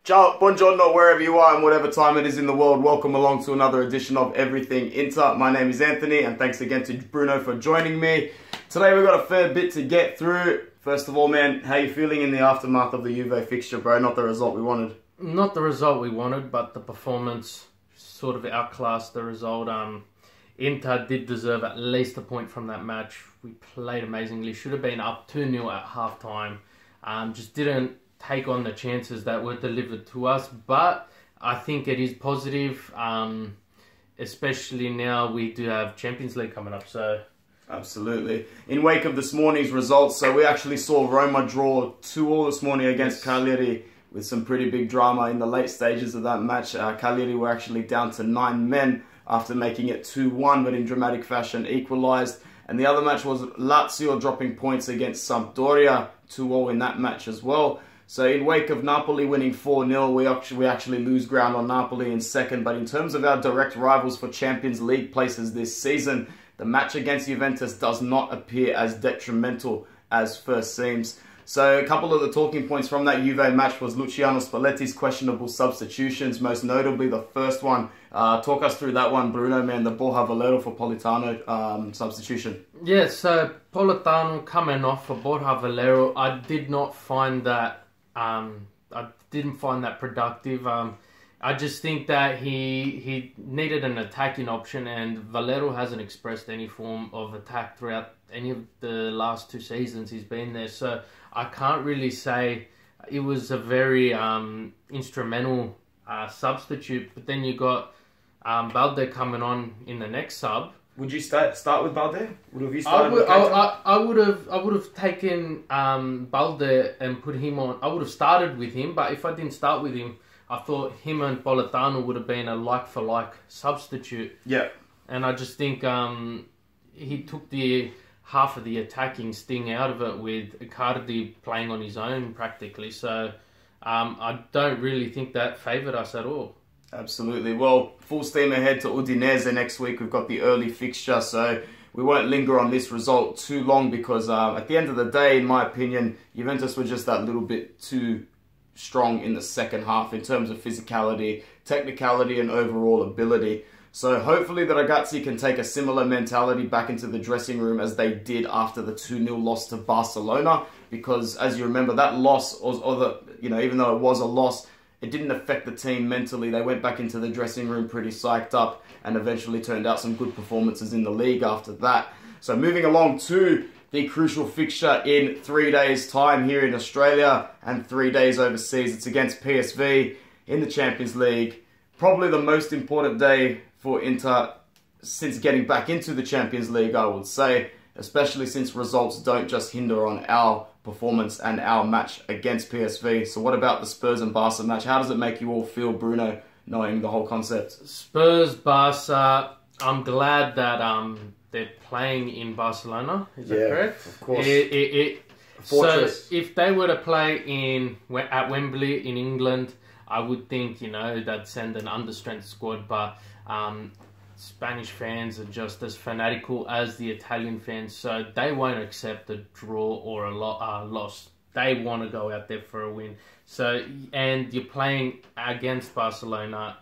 Ciao, buongiorno, wherever you are and whatever time it is in the world. Welcome along to another edition of Everything Inter. My name is Anthony and thanks again to Bruno for joining me. Today we've got a fair bit to get through. First of all, man, how you feeling in the aftermath of the Juve fixture, bro? Not the result we wanted. Not the result we wanted, but the performance sort of outclassed the result. Inter did deserve at least a point from that match. We played amazingly. Should have been up 2-0 at half-time. Just didn't take on the chances that were delivered to us. But I think it is positive, especially now we do have Champions League coming up. So absolutely. In wake of this morning's results, so we actually saw Roma draw 2-2 this morning against Cagliari with some pretty big drama in the late stages of that match. Cagliari were actually down to 9 men after making it 2-1, but in dramatic fashion equalised. And the other match was Lazio dropping points against Sampdoria, 2-0 in that match as well. So in wake of Napoli winning 4-0, we actually lose ground on Napoli in second. But in terms of our direct rivals for Champions League places this season, the match against Juventus does not appear as detrimental as first seems. So a couple of the talking points from that Juve match was Luciano Spalletti's questionable substitutions, most notably the first one. Talk us through that one, Bruno, man, the Borja Valero for Politano substitution. yeah, so Politano coming off for Borja Valero, I did not find that. I didn't find that productive. I just think that he needed an attacking option, and Valero hasn't expressed any form of attack throughout any of the last 2 seasons he's been there. So I can't really say it was a very instrumental substitute. But then you got Balde coming on in the next sub. Would you start with Balde? I would have taken Balde and put him on. I would have started with him, but if I didn't start with him, I thought him and Politano would have been a like-for-like substitute. Yeah. And I just think he took the half of the attacking sting out of it with Icardi playing on his own practically. So I don't really think that favoured us at all. Absolutely. Well, full steam ahead to Udinese next week. We've got the early fixture, so we won't linger on this result too long because at the end of the day, in my opinion, Juventus were just that little bit too strong in the second half in terms of physicality, technicality and overall ability. So hopefully the ragazzi can take a similar mentality back into the dressing room as they did after the 2-0 loss to Barcelona, because as you remember, that loss, even though it was a loss, it didn't affect the team mentally. They went back into the dressing room pretty psyched up and eventually turned out some good performances in the league after that. So moving along to the crucial fixture in 3 days' time here in Australia and 3 days overseas. It's against PSV in the Champions League. Probably the most important day for Inter since getting back into the Champions League, I would say, especially since results don't just hinder on our performance and our match against PSV. So what about the Spurs and Barca match? How does it make you all feel, Bruno, knowing the whole concept? Spurs, Barca, I'm glad that they're playing in Barcelona. Is that correct? Of course. So if they were to play at Wembley in England, I would think, they'd send an understrength squad, but Spanish fans are just as fanatical as the Italian fans, so they won't accept a draw or a loss. They want to go out there for a win. So, and you're playing against Barcelona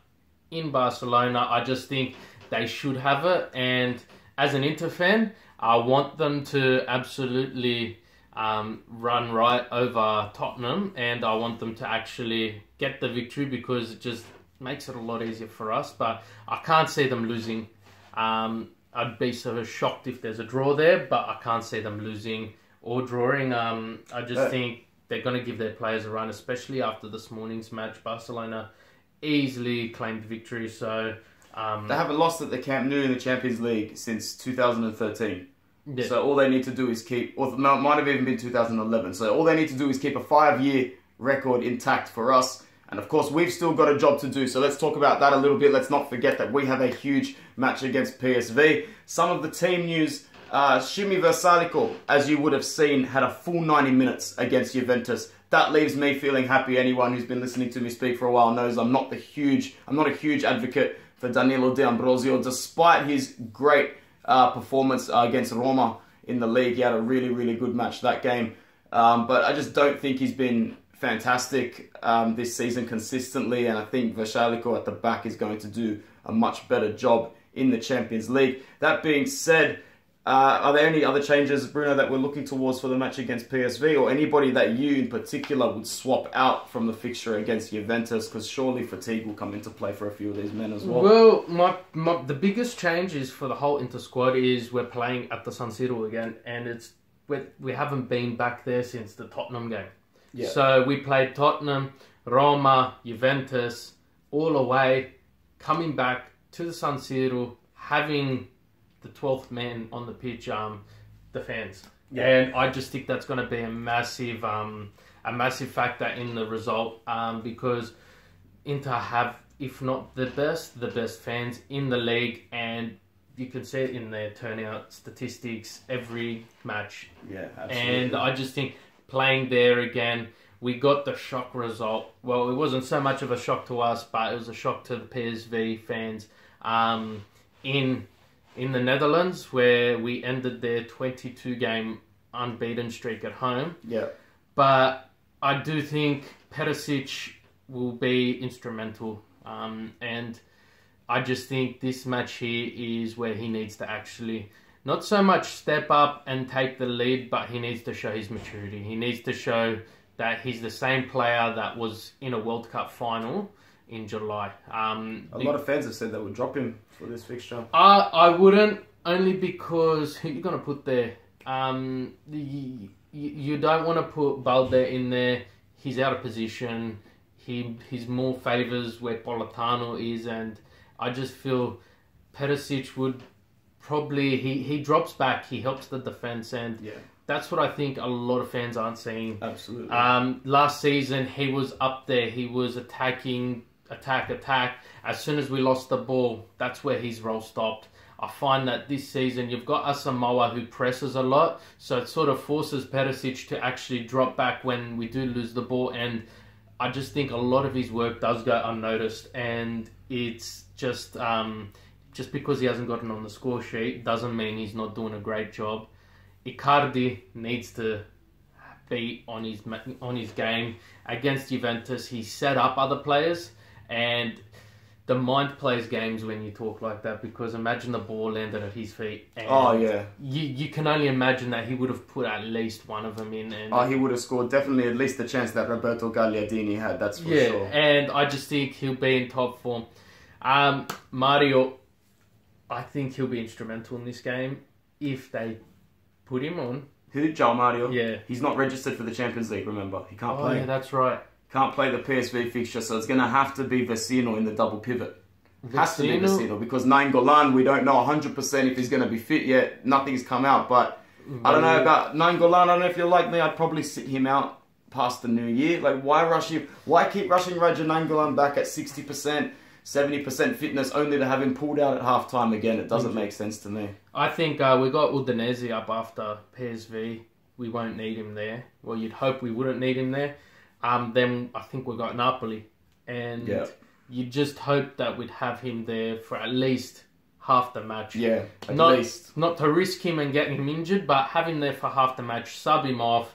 in Barcelona. I just think they should have it. And as an Inter fan, I want them to absolutely run right over Tottenham, and I want them to actually get the victory because it just makes it a lot easier for us. But I can't see them losing. I'd be sort of shocked if there's a draw there, but I can't see them losing or drawing. I just think they're going to give their players a run, especially after this morning's match. Barcelona easily claimed victory. So they haven't lost at the Camp Nou in the Champions League since 2013. Yeah. So all they need to do is keep, or it might have even been 2011. So all they need to do is keep a 5-year record intact for us. And of course, we've still got a job to do. So let's talk about that a little bit. Let's not forget that we have a huge match against PSV. Some of the team news, Simi Versalico, as you would have seen, had a full 90 minutes against Juventus. That leaves me feeling happy. Anyone who's been listening to me speak for a while knows I'm not a huge advocate for Danilo D'Ambrosio, despite his great performance against Roma in the league. He had a really, really good match that game. But I just don't think he's been fantastic this season consistently, and I think Vershaliko at the back is going to do a much better job in the Champions League. That being said, are there any other changes, Bruno, that we're looking towards for the match against PSV, or anybody that you in particular would swap out from the fixture against Juventus? Because surely fatigue will come into play for a few of these men as well. Well, the biggest changes for the whole Inter squad is we're playing at the San Siro again, and we haven't been back there since the Tottenham game. Yeah. So we played Tottenham, Roma, Juventus, all away, coming back to the San Siro, having the 12th man on the pitch, the fans. Yeah. And I just think that's going to be a massive factor in the result, because Inter have, if not the best fans in the league, and you can see it in their turnout statistics every match. Yeah, absolutely. And I just think playing there again, we got the shock result. Well, it wasn't so much of a shock to us, but it was a shock to the PSV fans in the Netherlands, where we ended their 22-game unbeaten streak at home. Yeah. But I do think Perisic will be instrumental. And I just think this match here is where he needs to actually not so much step up and take the lead, but he needs to show his maturity. He needs to show that he's the same player that was in a World Cup final in July. A lot of fans have said they would drop him for this fixture. I wouldn't, only because who are you going to put there? You don't want to put Balde in there. He's out of position. He's more favours where Politano is, and I just feel Perisic would probably... He drops back, he helps the defence, and that's what I think a lot of fans aren't seeing. Absolutely. Last season, he was up there. He was attacking, attack. As soon as we lost the ball, that's where his role stopped. I find that this season, you've got Asamoah who presses a lot, so it sort of forces Perisic to actually drop back when we do lose the ball, and I just think a lot of his work does go unnoticed, and it's just because he hasn't gotten on the score sheet doesn't mean he's not doing a great job. Icardi needs to be on his game. Against Juventus, he set up other players, and the mind plays games when you talk like that, because imagine the ball landed at his feet. And you can only imagine that he would have put at least one of them in. And he would have scored definitely at least the chance that Roberto Gagliardini had, that's for sure. And I just think he'll be in top form. Mario, I think he'll be instrumental in this game if they put him on. Who? João Mario? Yeah. He's not registered for the Champions League, remember. He can't play. Oh, yeah, that's right. Can't play the PSV fixture, so it's going to have to be Vecino in the double pivot. Has to be Vecino, because Nainggolan, we don't know 100% if he's going to be fit yet. Nothing's come out, but I don't know about Nainggolan. I don't know if you're like me, I'd probably sit him out past the new year. Like, why rush him? Why keep rushing Raja Nainggolan back at 60%, 70% fitness, only to have him pulled out at half-time again? It doesn't make sense to me. I think we got Udinese up after PSV. We won't need him there. Well, you'd hope we wouldn't need him there. Then I think we got Napoli, and you just hope that we'd have him there for at least half the match. Yeah, at least. Not to risk him and getting him injured, but have him there for half the match, sub him off,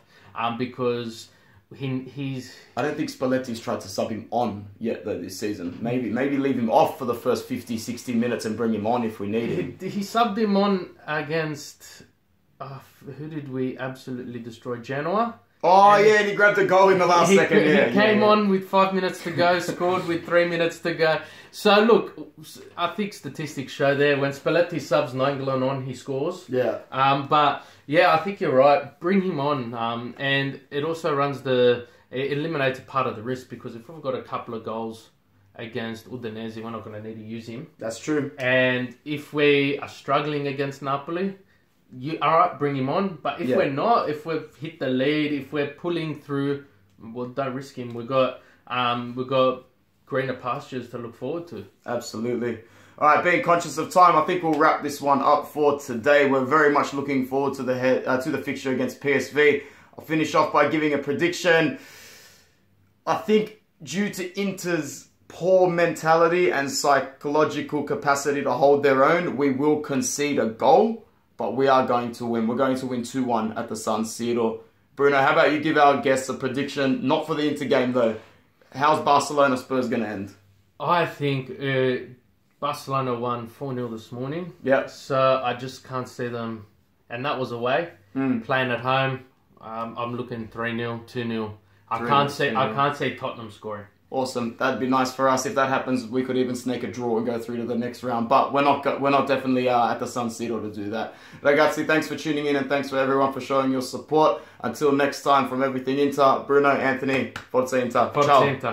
because he's... I don't think Spalletti's tried to sub him on yet though this season. Maybe leave him off for the first 50, 60 minutes and bring him on if we need him. He subbed him on against... who did we absolutely destroy? Genoa? Oh, and he grabbed a goal in the last second. He came on with 5 minutes to go, scored with 3 minutes to go. So, look, I think statistics show there, when Spalletti subs Nainggolan on, he scores. Yeah. But, yeah, I think you're right. Bring him on. And it also it eliminates a part of the risk, because if we've got a couple of goals against Udinese, we're not going to need to use him. That's true. And if we are struggling against Napoli... alright, bring him on. But if we're not, if we've hit the lead, if we're pulling through, well, don't risk him. We've got greener pastures to look forward to. Absolutely. Alright, being conscious of time, I think we'll wrap this one up for today. We're very much looking forward to the fixture against PSV. I'll finish off by giving a prediction. I think due to Inter's poor mentality and psychological capacity to hold their own, we will concede a goal. But we are going to win. We're going to win 2-1 at the San Siro. Bruno, how about you give our guests a prediction, not for the Inter game though. How's Barcelona Spurs going to end? I think Barcelona won 4-0 this morning. Yeah. So I just can't see them, and that was away. Playing at home, I'm looking 3-0, 2-0. I can't see Tottenham scoring. Awesome. That'd be nice for us. If that happens, we could even snake a draw and go through to the next round. But we're not definitely at the Sun Siro to do that. Ragazzi, thanks for tuning in and thanks for everyone for showing your support. Until next time, from Everything Inter, Bruno, Anthony, Forza Inter. Ciao.